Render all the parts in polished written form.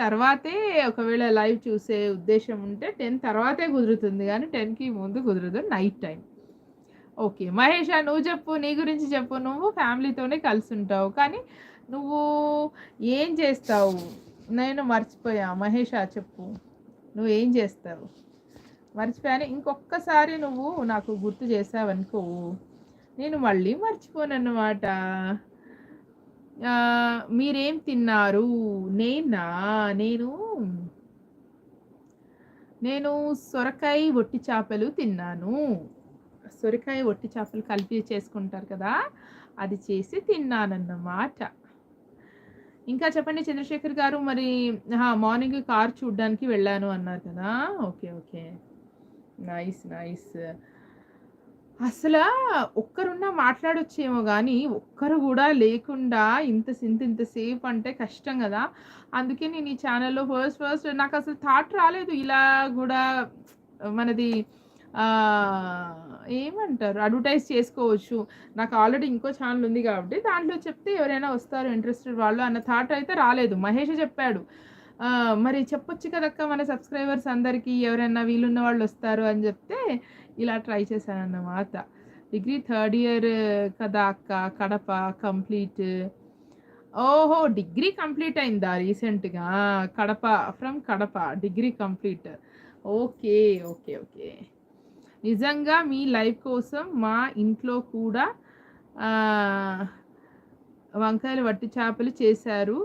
తర్వాతే ఒకవేళ లైవ్ చూసే ఉద్దేశ్యం ఉంటే 10 తర్వాతే కుదురుతుంది గానీ 10కి ముందు కుదరదు నైట్ టైమ్. ఓకే. మహేష నువ్వు జెప్పు. నీ గురించి చెప్పు. నువ్వు ఫ్యామిలీతోనే కలిసుంటావు. కానీ నువ్వు ఏం చేస్తావు? నేను మర్చిపోయా. మహేష చెప్పు. నువ్వేం చేస్తావు? మర్చిపోయాను. ఇంకొక్కసారి నువ్వు నాకు గుర్తు చేశావనుకో, నేను మళ్ళీ మర్చిపోనన్నమాట. మీరేం తిన్నారు? నేనా? నేను నేను సొరకాయ వట్టి చేపలు తిన్నాను. సొరకాయ వట్టి చేపలు కలిపి చేసుకుంటారు కదా! అది చేసి తిన్నానన్నమాట. ఇంకా చెప్పండి చంద్రశేఖర్ గారు. మరి మార్నింగ్ కార్ చూడ్డానికి వెళ్ళాను అన్నారు కదా! ఓకే. ఓకే. నైస్. నైస్. అసలా ఒక్కరున్నా మాట్లాడొచ్చేమో గానీ, ఒక్కరు గూడా లేకుండా ఇంత సేపంటే కష్టం గదా! అందుకే నేను ఈ ఛానెల్‌లో ఫస్ట్ నాకసలు థాట్ రాలేదు. ఇలా గూడా మనది ఏమంటారు అడ్వర్టైజ్ చేసుకోవచ్చు. నాకు ఆల్రెడీ ఇంకో ఛానెల్ ఉంది గాబట్టి, దాంట్లో చెప్తే ఎవరైనా వస్తారు ఇంట్రెస్టెడ్ వాళ్ళు అన్న థాట్ అయితే రాలేదు. మహేషే చెప్పాడు. మరి చెప్పొచ్చు కదక్క మన సబ్‌స్క్రైబర్స్ అందరికి ఎవరైనా వీలున్న వాళ్ళొస్తారు అని జెప్తే, ఇలా ట్రై చేశానన్నమాట. డిగ్రీ థర్డ్ ఇయర్ కదా అక్క! కడప కంప్లీట్. ఓహో! డిగ్రీ కంప్లీట్ అయిందా రీసెంట్‌గా? Kadapa from Kadapa degree complete. Okay. Okay. Okay. నిజంగా మీ లైవ్ కోసం మా ఇంట్లో కూడా ఆహ్, వంకాయలు వట్టి చేపలు చేశారు.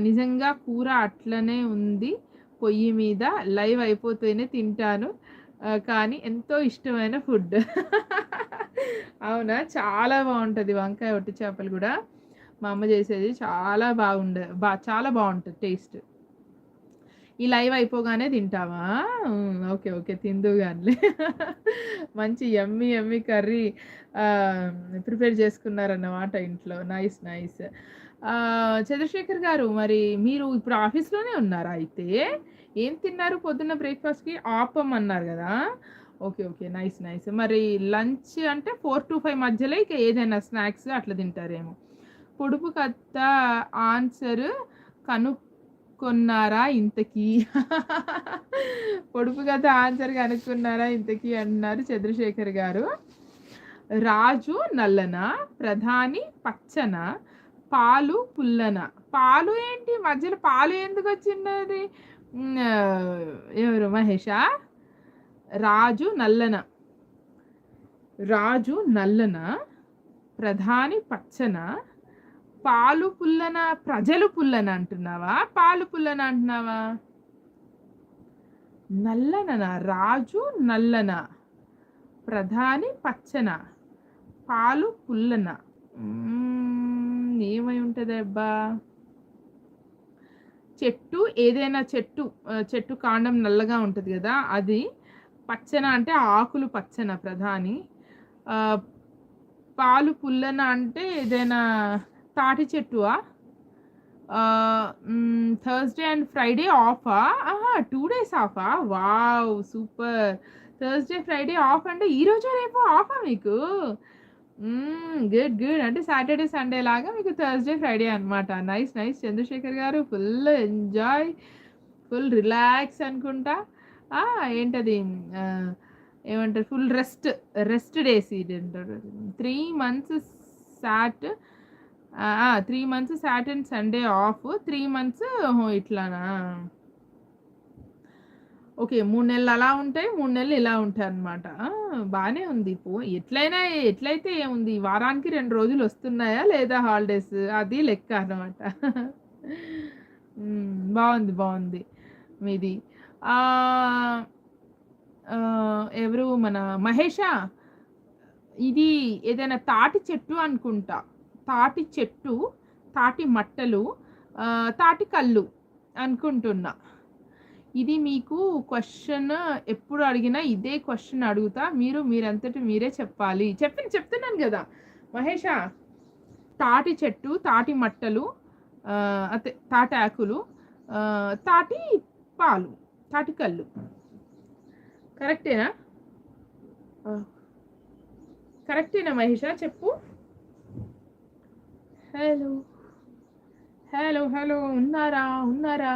నిజంగా కూర అట్లనే ఉంది పొయ్యి మీద. లైవ్ అయిపోతేనే తింటాను. కానీ ఎంతో ఇష్టమైన ఫుడ్. అవునా? చాలా బావుంటది వంకాయ వట్టి చేపలు గూడా. మా అమ్మ చేసేది చాలా చాలా బావుంటది టేస్ట్. ఈ లైవ్ అయిపోగానే తింటావా? ఓకే. ఓకే. తిందువు గానిలే. మంచి యమ్మీ యమ్మీ కర్రీ ప్రిపేర్ చేసుకున్నారన్నమాట ఇంట్లో. నైస్. నైస్. చంద్రశేఖర్ గారు మరి మీరు ఇప్పుడు ఆఫీస్‌లోనే ఉన్నారా అయితే? ఏం తిన్నారు పొద్దున్న బ్రేక్‌ఫాస్ట్‌కి? ఆపం అన్నారు గదా! ఓకే. ఓకే. నైస్. నైస్. మరి లంచ్ అంటే 4-5 మధ్యలో ఇక ఏదైనా స్నాక్స్ అట్లా తింటారేమో. పొడుపు కథ ఆన్సర్ కనుక్కున్నారా ఇంతకీ? పొడుపు కథ ఆన్సర్ కనుక్కున్నారా ఇంతకీ అంటున్నారు చంద్రశేఖర్ గారు. రాజు నల్లన, ప్రధాని పచ్చన, పాలు పుల్లన. పాలు ఏంటి మధ్యలో పాలు ఎందుకొచ్చిందది? ఎవరు మహేషా? రాజు నల్లన. రాజు నల్లన, ప్రధాని పచ్చన, పాలు పుల్లన, ప్రజలు పుల్లన అంటున్నావా? పాలు పుల్లన అంటున్నావా? నల్లననా? రాజు నల్లన, ప్రధాని పచ్చన, పాలు పుల్లన. ఏమై ఉంటదబ్బా? చెట్టు ఏదైనా చెట్టు కాండం నల్లగా ఉంటది గదా! అది. పచ్చన అంటే ఆకులు పచ్చన ప్రధాని. పాలు పుల్లన అంటే ఏదైనా తాటి చెట్టువా? థర్స్‌డే అండ్ ఫ్రైడే ఆఫా? ఆహా! 2 డేస్ ఆఫా? Wow! Super. Thursday, Friday off అంటే ఈరోజో రేపో ఆఫా మీకు? గుడ్. గుడ్. అంటే సాటర్‌డే, సండే లాగా మీకు థర్స్‌డే, ఫ్రైడే అనమాట. Nice. Nice. Chandrashekar garu full enjoy, full relax అనుకుంటా. ఏంటది ఆహ్, ఏమంటారు ఫుల్ రెస్ట్ డేస్ ఇదంటారు. 3 months Sat 3 months Sat and Sunday off. 3 months ఓహో! ఇట్లానా? ఓకే. 3 నెలలు అలా ఉంటాయి. 3 నెలలు ఇలా ఉంటాయన్నమాట. బానే ఉంది. ఎట్లయితే ఏముంది వారానికి 2 రోజులు వస్తున్నాయా లేదా హాలిడేస్ అది లెక్క అన్నమాట. బావుంది. బావుంది మీది. ఆహ్, ఎవరు మన మహేషా? ఇది ఏదైనా తాటి చెట్టు అనుకుంటా. తాటి చెట్టు, తాటి మట్టలు, తాటి కల్లు అనుకుంటున్నా. ఇది మీకు క్వెషన్ ఎప్పుడు అడిగినా ఇదే క్వెషన్ అడుగుతా. మీరంతట మీరే చెప్పాలి. చెప్తున్నాను గదా! మహేషా! తాటి చెట్టు, తాటి మట్టలు, తాటాకులు, తాటి పాలు, తాటి కల్లు. కరెక్టేనా? కరెక్టేనా మహేషా చెప్పు? హలో. హలో. హలో. ఉన్నారా? ఉన్నారా?